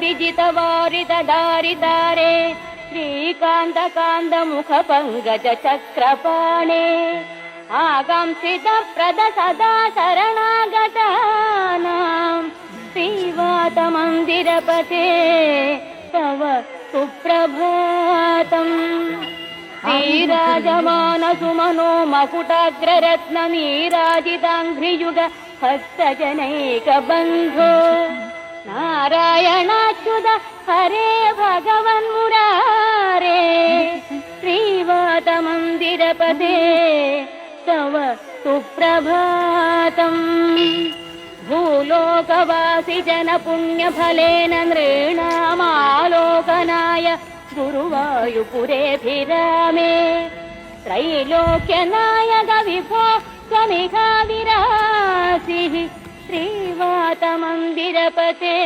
विजितवारितदारितारे श्रीकान्तकान्तमुखपङ्कजचक्रपाणे आकांक्षितप्रद सदा शरणागतानाम् श्रीवातमन्दिरपते तव सुप्रभातम्। श्रीराजमानसुमनो मकुटाग्ररत्ननीराजिताङ्घ्रियुग भक्तजनैकबन्धो नारायणाच्युत हरे भगवन्मुरारे श्रीवातमन्दिरपते तव सुप्रभातम्। भूलोकवासि जनपुण्यफलेन नृणामालोकनाय गुरुवायुपुरेऽभिरामे त्रैलोक्यनायक विभो त्वमिहा विरासिः श्रीवातमन्दिरपते।